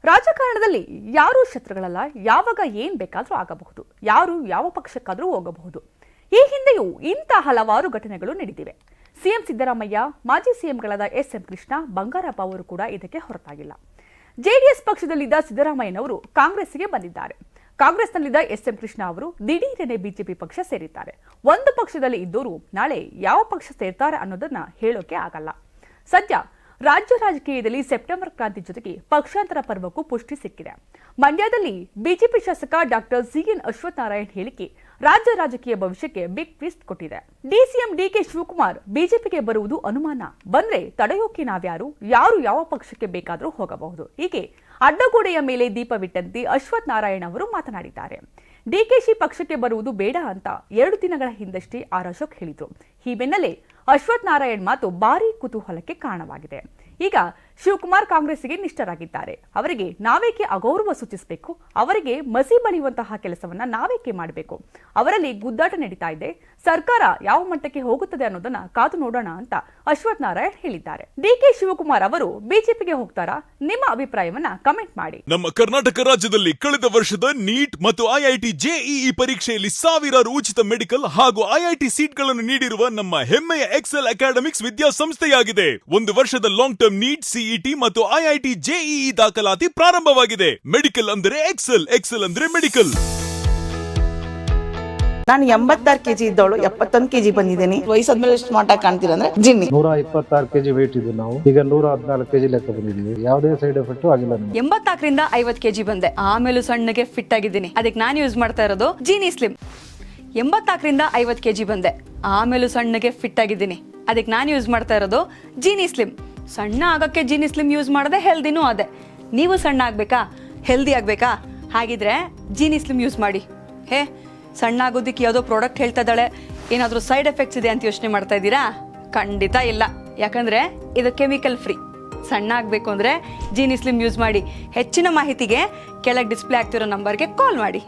ರಾಜಕಾರಣದಲ್ಲಿ ಯಾರೂ ಶತ್ರುಗಳಲ್ಲ. ಯಾವಾಗ ಏನ್ ಬೇಕಾದ್ರೂ ಆಗಬಹುದು, ಯಾರು ಯಾವ ಪಕ್ಷಕ್ಕಾದ್ರೂ ಹೋಗಬಹುದು. ಈ ಹಿಂದೆಯೂ ಇಂಥ ಹಲವಾರು ಘಟನೆಗಳು ನಡೆದಿವೆ. ಸಿಎಂ ಸಿದ್ದರಾಮಯ್ಯ, ಮಾಜಿ ಸಿಎಂಗಳಾದ ಎಸ್.ಎಂ. ಕೃಷ್ಣ, ಬಂಗಾರಪ್ಪ ಅವರು ಕೂಡ ಇದಕ್ಕೆ ಹೊರತಾಗಿಲ್ಲ. ಜೆಡಿಎಸ್ ಪಕ್ಷದಲ್ಲಿದ್ದ ಸಿದ್ದರಾಮಯ್ಯನವರು ಕಾಂಗ್ರೆಸ್ಗೆ ಬಂದಿದ್ದಾರೆ. ಕಾಂಗ್ರೆಸ್ನಲ್ಲಿದ್ದ ಎಸ್.ಎಂ. ಕೃಷ್ಣ ಅವರು ದಿಢೀರನೆ ಬಿಜೆಪಿ ಪಕ್ಷ ಸೇರಿದ್ದಾರೆ. ಒಂದು ಪಕ್ಷದಲ್ಲಿ ಇದ್ದವರು ನಾಳೆ ಯಾವ ಪಕ್ಷ ಸೇರ್ತಾರೆ ಅನ್ನೋದನ್ನ ಹೇಳೋಕೆ ಆಗಲ್ಲ. ಸದ್ಯ ರಾಜ್ಯ ರಾಜಕೀಯದಲ್ಲಿ ಸೆಪ್ಟೆಂಬರ್ ಕ್ರಾಂತಿ ಜೊತೆಗೆ ಪಕ್ಷಾಂತರ ಪರ್ವಕ್ಕೂ ಪುಷ್ಟಿ ಸಿಕ್ಕಿದೆ. ಮಂಡ್ಯದಲ್ಲಿ ಬಿಜೆಪಿ ಶಾಸಕ ಡಾಕ್ಟರ್ ಸಿ.ಎನ್. ಅಶ್ವತ್ಥನಾರಾಯಣ್ ಹೇಳಿಕೆ ರಾಜ್ಯ ರಾಜಕೀಯ ಭವಿಷ್ಯಕ್ಕೆ ಬಿಗ್ ಟ್ವಿಸ್ಟ್ ಕೊಟ್ಟಿದೆ. ಡಿಸಿಎಂ ಡಿ.ಕೆ. ಶಿವಕುಮಾರ್ ಬಿಜೆಪಿಗೆ ಬರುವುದು ಅನುಮಾನ, ಬಂದ್ರೆ ತಡೆಯೋಕೆ ನಾವ್ಯಾರು, ಯಾರು ಯಾವ ಪಕ್ಷಕ್ಕೆ ಬೇಕಾದರೂ ಹೋಗಬಹುದು. ಹೀಗೆ ಅಡ್ಡಗೋಡೆಯ ಮೇಲೆ ದೀಪವಿಟ್ಟಂತೆ ಅಶ್ವತ್ಥನಾರಾಯಣ್ ಅವರು ಮಾತನಾಡಿದ್ದಾರೆ. ಡಿಕೆಶಿ ಪಕ್ಷಕ್ಕೆ ಬರುವುದು ಬೇಡ ಅಂತ 2 ದಿನಗಳ ಹಿಂದಷ್ಟೇ ಆರ್ ಅಶೋಕ್ ಹೇಳಿದ್ರು. ಈ ಬೆನ್ನಲ್ಲೇ ಅಶ್ವತ್ಥನಾರಾಯಣ್ ಮಾತು ಭಾರೀ ಕುತೂಹಲಕ್ಕೆ ಕಾರಣವಾಗಿದೆ. ಈಗ ಶಿವಕುಮಾರ್ ಕಾಂಗ್ರೆಸ್ಗೆ ನಿಷ್ಠರಾಗಿದ್ದಾರೆ. ಅವರಿಗೆ ನಾವೇಕೆ ಅಗೌರವ ಸೂಚಿಸಬೇಕು? ಅವರಿಗೆ ಮಸಿ ಬಳಿಯುವಂತಹ ಕೆಲಸವನ್ನ ನಾವೇಕೆ ಮಾಡಬೇಕು? ಅವರಲ್ಲಿ ಗುದ್ದಾಟ ನಡೀತಾ ಇದೆ. ಸರ್ಕಾರ ಯಾವ ಮಟ್ಟಕ್ಕೆ ಹೋಗುತ್ತದೆ ಅನ್ನೋದನ್ನ ಕಾದು ನೋಡೋಣ ಅಂತ ಅಶ್ವತ್ಥನಾರಾಯಣ್ ಹೇಳಿದ್ದಾರೆ. ಡಿಕೆ ಶಿವಕುಮಾರ್ ಅವರು ಬಿಜೆಪಿಗೆ ಹೋಗ್ತಾರಾ? ನಿಮ್ಮ ಅಭಿಪ್ರಾಯವನ್ನ ಕಮೆಂಟ್ ಮಾಡಿ. ನಮ್ಮ ಕರ್ನಾಟಕ ರಾಜ್ಯದಲ್ಲಿ ಕಳೆದ ವರ್ಷದ ನೀಟ್ ಮತ್ತು ಐಐಟಿ ಜೆಇಇ ಪರೀಕ್ಷೆಯಲ್ಲಿ ಸಾವಿರಾರು ಉಚಿತ ಮೆಡಿಕಲ್ ಹಾಗೂ ಐಐಟಿ ಸೀಟ್ಗಳನ್ನು ನೀಡಿರುವ ನಮ್ಮ ಹೆಮ್ಮೆಯ ಎಕ್ಸೆಲ್ ಅಕಾಡೆಮಿಕ್ಸ್ ವಿದ್ಯಾಸಂಸ್ಥೆಯಾಗಿದೆ. 1 ವರ್ಷದ ಲಾಂಗ್ ಟರ್ಮ್ ನೀಟ್, ಸಿಇಟಿ ಮತ್ತು ಐಐಟಿ ಜೆಇಇ ದಾಖಲಾತಿ ಪ್ರಾರಂಭವಾಗಿದೆ. ಮೆಡಿಕಲ್ ಅಂದರೆ ಎಕ್ಸೆಲ್, ಎಕ್ಸೆಲ್ ಅಂದ್ರೆ ಮೆಡಿಕಲ್. ನಾನು 86 ಕೆಜಿ ಇದ್ದವಳು 71 ಕೆಜಿ ಬಂದಿದ್ದೀನಿ. ವಯಸ್ಸಾದ್ಮೇಲೆ ಸ್ಮಾರ್ಟ್ ಆಗಿ ಕಾಣ್ತೀರ ಅಂದ್ರೆ ಜಿನ್ನಿ. 126 ಕೆಜಿ ವೇಟ್ ಇದ್ದು ನಾವು ಈಗ 114 ಕೆಜಿ ಲೆಕ್ಕ ಬಂದಿದ್ದೀವಿ. ಯಾವುದೇ ಸೈಡ್ ಎಫೆಕ್ಟ್ ಆಗಿಲ್ಲ. 84ರಿಂದ 50 ಕೆಜಿ ಬಂದೆ. ಆಮೇಲೆ ಸಣ್ಣಗೆ ಫಿಟ್ ಆಗಿದ್ದೀನಿ. ಅದಕ್ಕೆ ನಾನು ಯೂಸ್ ಮಾಡ್ತಾ ಇರೋದು ಜೀನಿ ಸ್ಲಿಮ್. 84ರಿಂದ 50 ಕೆಜಿ ಬಂದೆ. ಆಮೇಲೆ ಸಣ್ಣಗೆ ಫಿಟ್ ಆಗಿದ್ದೀನಿ. ಅದಕ್ಕೆ ನಾನು ಯೂಸ್ ಮಾಡ್ತಾ ಇರೋದು ಜೀನಿ ಸ್ಲಿಮ್. ಸಣ್ಣ ಆಗಕ್ಕೆ ಜೀನಿ ಸ್ಲಿಮ್ ಯೂಸ್ ಮಾಡದೆ ಹೆಲ್ದಿನೂ ಅದೇ. ನೀವು ಸಣ್ಣ ಆಗ್ಬೇಕಾ, ಹೆಲ್ದಿ ಆಗ್ಬೇಕಾ? ಹಾಗಿದ್ರೆ ಜೀನಿ ಸ್ಲಿಮ್ ಯೂಸ್ ಮಾಡಿ. ಸಣ್ಣ ಆಗೋದಕ್ಕೆ ಯಾವುದೋ ಪ್ರಾಡಕ್ಟ್ ಹೇಳ್ತಾ ಇದ್ದಾಳೆ, ಏನಾದರೂ ಸೈಡ್ ಎಫೆಕ್ಟ್ಸ್ ಇದೆ ಅಂತ ಯೋಚನೆ ಮಾಡ್ತಾ ಇದ್ದೀರಾ? ಖಂಡಿತ ಇಲ್ಲ. ಯಾಕಂದ್ರೆ ಇದು ಕೆಮಿಕಲ್ ಫ್ರೀ. ಸಣ್ಣ ಆಗಬೇಕು ಅಂದ್ರೆ ಜೀನಿ ಸ್ಲಿಮ್ ಯೂಸ್ ಮಾಡಿ. ಹೆಚ್ಚಿನ ಮಾಹಿತಿಗೆ ಕೆಳಗೆ ಡಿಸ್ಪ್ಲೇ ಆಗ್ತಿರೋ ನಂಬರ್ಗೆ ಕಾಲ್ ಮಾಡಿ.